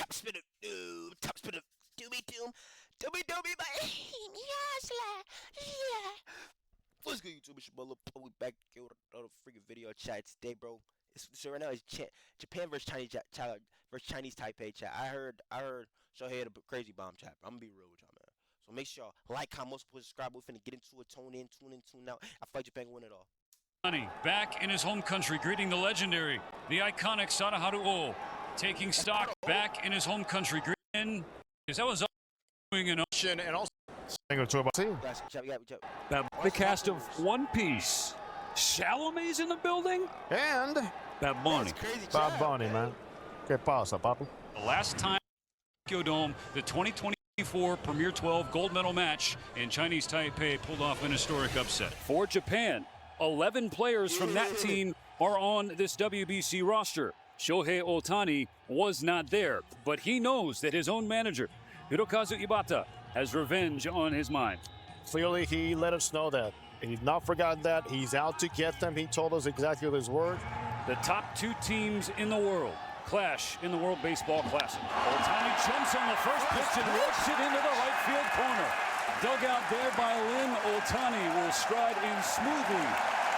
top spin of doom, top spin of doomy doom, doomy my yes, yeah. What's good, YouTube? It's your boy LilpupPpppp. We back here with another freaking video chat today, bro. So right now it's Japan versus Chinese Taipei chat. I heard Shohei had a crazy bomb chat. I'm gonna be real with y'all, man. So make sure y'all like, comment, subscribe. We're finna get into it. Tune in, tune out. I feel like Japan can win it all. Back in his home country, greeting the legendary, the iconic Sadaharu O, taking stock back in his home country, greeting because that was doing an ocean and also the cast of One Piece. Chalamet's in the building, and Bad Bunny. Bad Bunny, man. ¿Qué pasa, papu? The last time Tokyo Dome, the 2024 Premier 12 gold medal match, and Chinese Taipei pulled off an historic upset. For Japan, 11 players from that team are on this WBC roster. Shohei Ohtani was not there, but he knows that his own manager, Hirokazu Ibata, has revenge on his mind. Clearly, he let us know that. He's not forgotten that. He's out to get them. He told us exactly his word. The top two teams in the world clash in the World Baseball Classic. Ohtani jumps on the first pitch and rips it into the right field corner. Dug out there by Lin, Ohtani will stride in smoothly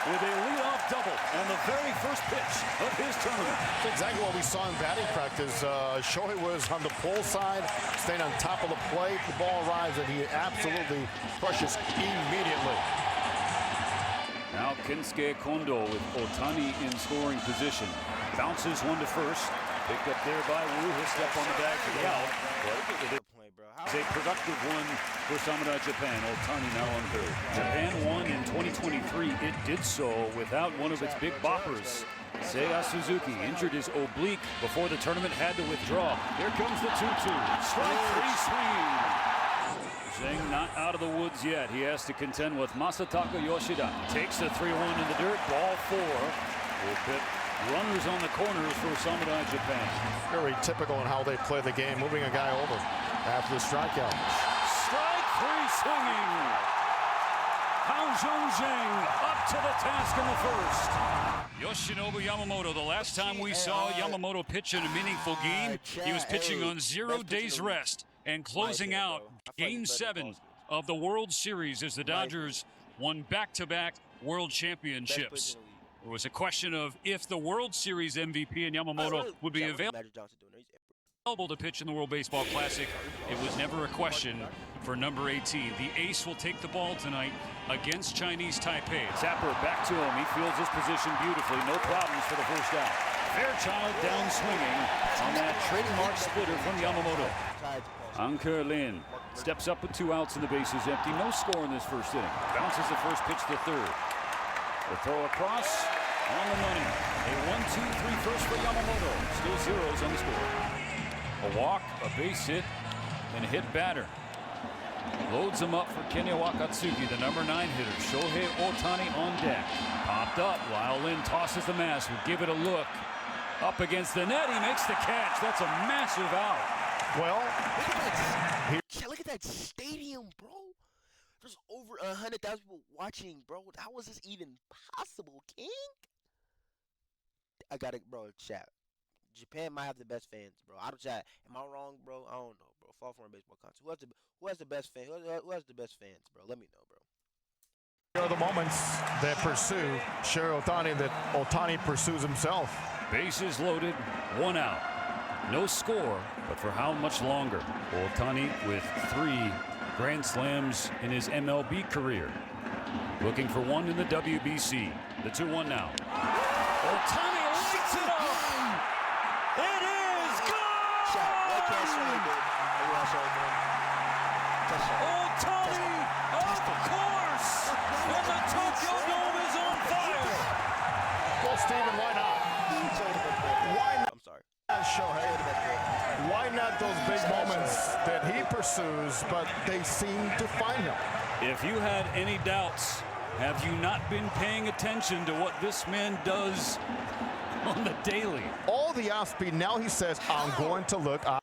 with a leadoff double on the very first pitch of his tournament. That's exactly what we saw in batting practice. Shohei was on the pull side, staying on top of the plate. The ball arrives and he absolutely crushes immediately. Now Kensuke Kondo with Ohtani in scoring position. Bounces one to first. Picked up there by Wu. He'll step on the bag for the out. It's a productive one for Samurai Japan. Ohtani now on third. Japan won in 2023. It did so without one of its big boppers. Seiya Suzuki injured his oblique before the tournament, had to withdraw. Here comes the 2-2. Strike three swing. Zheng not out of the woods yet. He has to contend with Masataka Yoshida. Takes the 3-1 in the dirt. Ball four. Will pit runners on the corners for Samurai Japan. Very typical in how they play the game, moving a guy over after the strikeout. Strike three swinging. Hao Zheng up to the task in the first. Yoshinobu Yamamoto, the last time we saw Yamamoto pitch in a meaningful game, he was pitching on 0 days rest and closing out Game 7 of the World Series as the Dodgers won back-to-back World Championships. It was a question of if the World Series MVP and Yamamoto would be available to pitch in the World Baseball Classic. It was never a question for number 18. The ace will take the ball tonight against Chinese Taipei. Zapper back to him. He fields his position beautifully. No problems for the first out. Fairchild down swinging on that trademark splitter from Yamamoto. Ankur Lin steps up with 2 outs and the bases empty. No score in this first inning. Bounces the first pitch to third. The throw across on the money. A 1-2-3 first for Yamamoto. Still zeros on the score. A walk, a base hit, and a hit batter. Loads him up for Kenya Wakatsuki, the number 9 hitter. Shohei Ohtani on deck. Popped up while Lin tosses the mask. We give it a look. Up against the net, he makes the catch. That's a massive out. Well, look at that stadium, bro. There's over 100,000 people watching, bro. How was this even possible, King? I got it, bro. Chat. Japan might have the best fans, bro. I don't chat. Am I wrong, bro? I don't know, bro. Fall for a baseball concert. Who has the best fans? Who has the best fans, bro? Let me know, bro. Here are the moments that pursue Shohei Ohtani, that Ohtani pursues himself. Bases loaded, 1 out. No score, but for how much longer? Ohtani with 3 Grand Slams in his MLB career. Looking for one in the WBC. The 2-1 now. Ohtani lights it up! It is gone! Ohtani, of course! And the Tokyo Dome is on fire! Well, Steven, why not? Why not? I'm sorry. Shohei, why not those big moments that he pursues, but they seem to find him? If you had any doubts, have you not been paying attention to what this man does on the daily? All the off speed. Now he says, I'm going to look off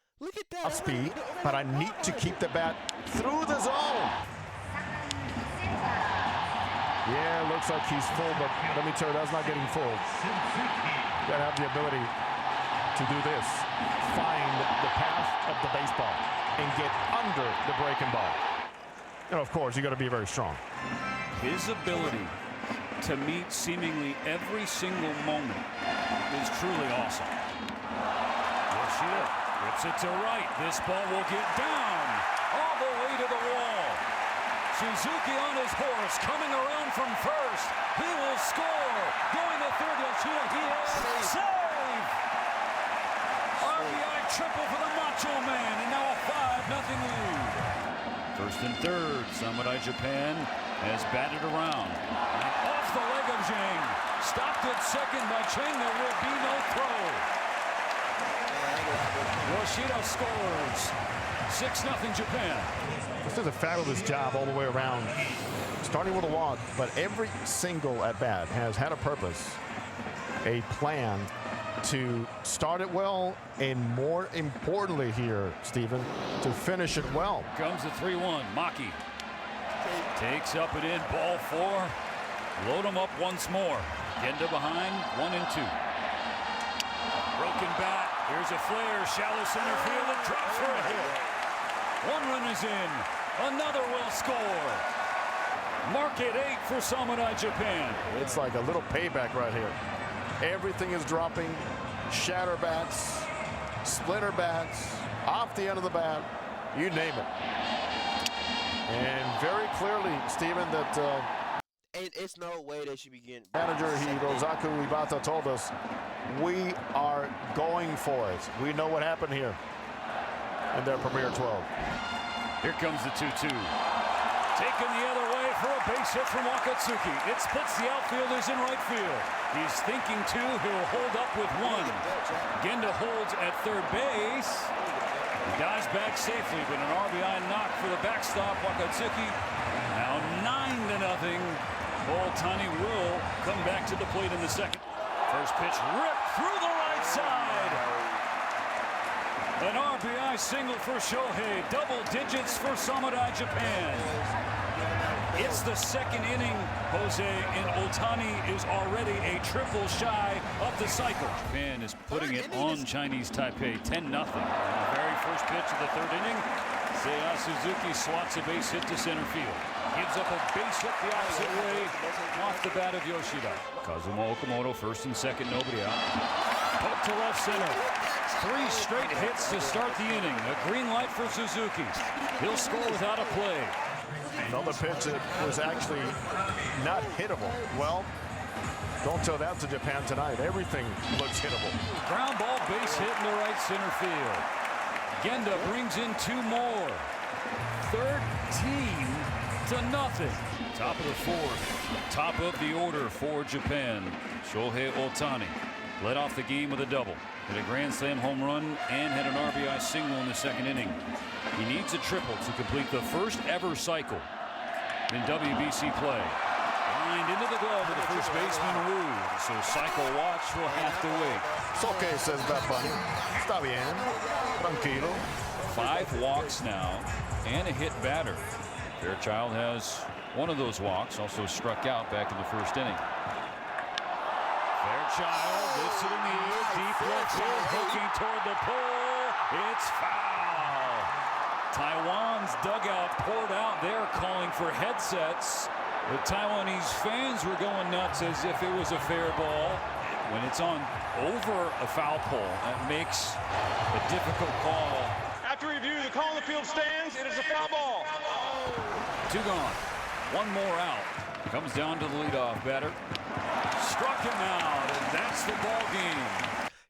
speed, but I need to keep the bat through the zone. Yeah, looks like he's full, but let me tell you, that's not getting full. You gotta have the ability to do this. Find the path ball and get under the breaking ball. And of course, you got to be very strong. His ability to meet seemingly every single moment is truly awesome. Yoshida whips it to right. This ball will get down all the way to the wall. Suzuki on his horse, coming around from first. He will score. Going to third, Yoshida. He has save. RBI triple for the Macho Man, and now a 5-0 lead. First and third, Samurai Japan has batted around. And off the leg of Zhang. Stopped at second by Cheng. There will be no throw. Yoshida scores. 6-0 Japan. This does a fabulous job all the way around. Starting with a walk, but every single at-bat has had a purpose, a plan to start it well, and more importantly here, Stephen, to finish it well. Comes the 3-1. Maki takes up and in. Ball 4. Load him up once more. Genda behind. 1 and 2. Broken bat. Here's a flare. Shallow center field and drops for a hit. 1 run is in. Another will score. Mark it 8 for Samurai Japan. It's like a little payback right here. Everything is dropping. Shatter bats, splinter bats, off the end of the bat, you name it. And very clearly, Stephen, that And it's no way they should be getting. manager Hirozaku Ibata told us, we are going for it. We know what happened here in their Premier 12. Here comes the 2-2. Taken the other way for a base hit from Wakatsuki. It splits the outfielders in right field. He's thinking 2. He'll hold up with 1. Genda holds at third base. He dives back safely, but an RBI knock for the backstop. Wakatsuki now 9-0. Otani will come back to the plate in the second. First pitch ripped through the right side. An RBI single for Shohei. Double digits for Samurai Japan. It's the second inning, Jose, and Otani is already a triple shy of the cycle. Japan is putting it on Chinese Taipei, 10-0. The very first pitch of the third inning, Seiya Suzuki slots a base hit to center field. Gives up a base hit the opposite way off the bat of Yoshida. Kazuma Okamoto, first and second, nobody out. Poke to left center. 3 straight hits to start the inning. A green light for Suzuki. He'll score without a play. Another pitch that was actually not hittable. Well, don't tell that to Japan tonight. Everything looks hittable. Ground ball base hit in the right center field. Genda brings in 2 more. 13-0. Top of the 4th. Top of the order for Japan. Shohei Otani led off the game with a double. Hit a grand slam home run and had an RBI single in the second inning. He needs a triple to complete the first ever cycle in WBC play. Lined into the glove of the first baseman Wu. So cycle watch will have to wait. It's okay, says Bad Bunny. Está bien. Tranquilo. 5 walks now and a hit batter. Fairchild has one of those walks, also struck out back in the first inning. Fairchild lifts it in the air, deep left field, hooking toward the pole. It's foul. Taiwan's dugout poured out there calling for headsets. The Taiwanese fans were going nuts as if it was a fair ball. When it's on over a foul pole, that makes a difficult call. After review, the call on the field stands. It is a foul ball. 2 gone. 1 more out. Comes down to the leadoff batter. Struck him out, and that's the ball game.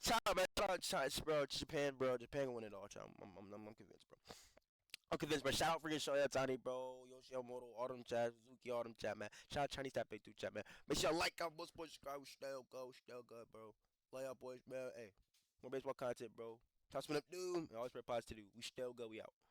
Shout out, man. Shout out, bro. Japan, bro. Japan gonna win it all. I'm convinced, bro. I'm convinced, bro. Shout out freaking Shohei Otani, bro. Yoshimoto, all them chat, Suzuki, all them chat, man. Shout out Chinese Taipei too, chat, man. Make sure y'all like our boys, subscribe. We still good, bro. Play out, boys, man. Hey, more baseball content, bro. Toss me up, dude. Always spread positivity. We still go, we out.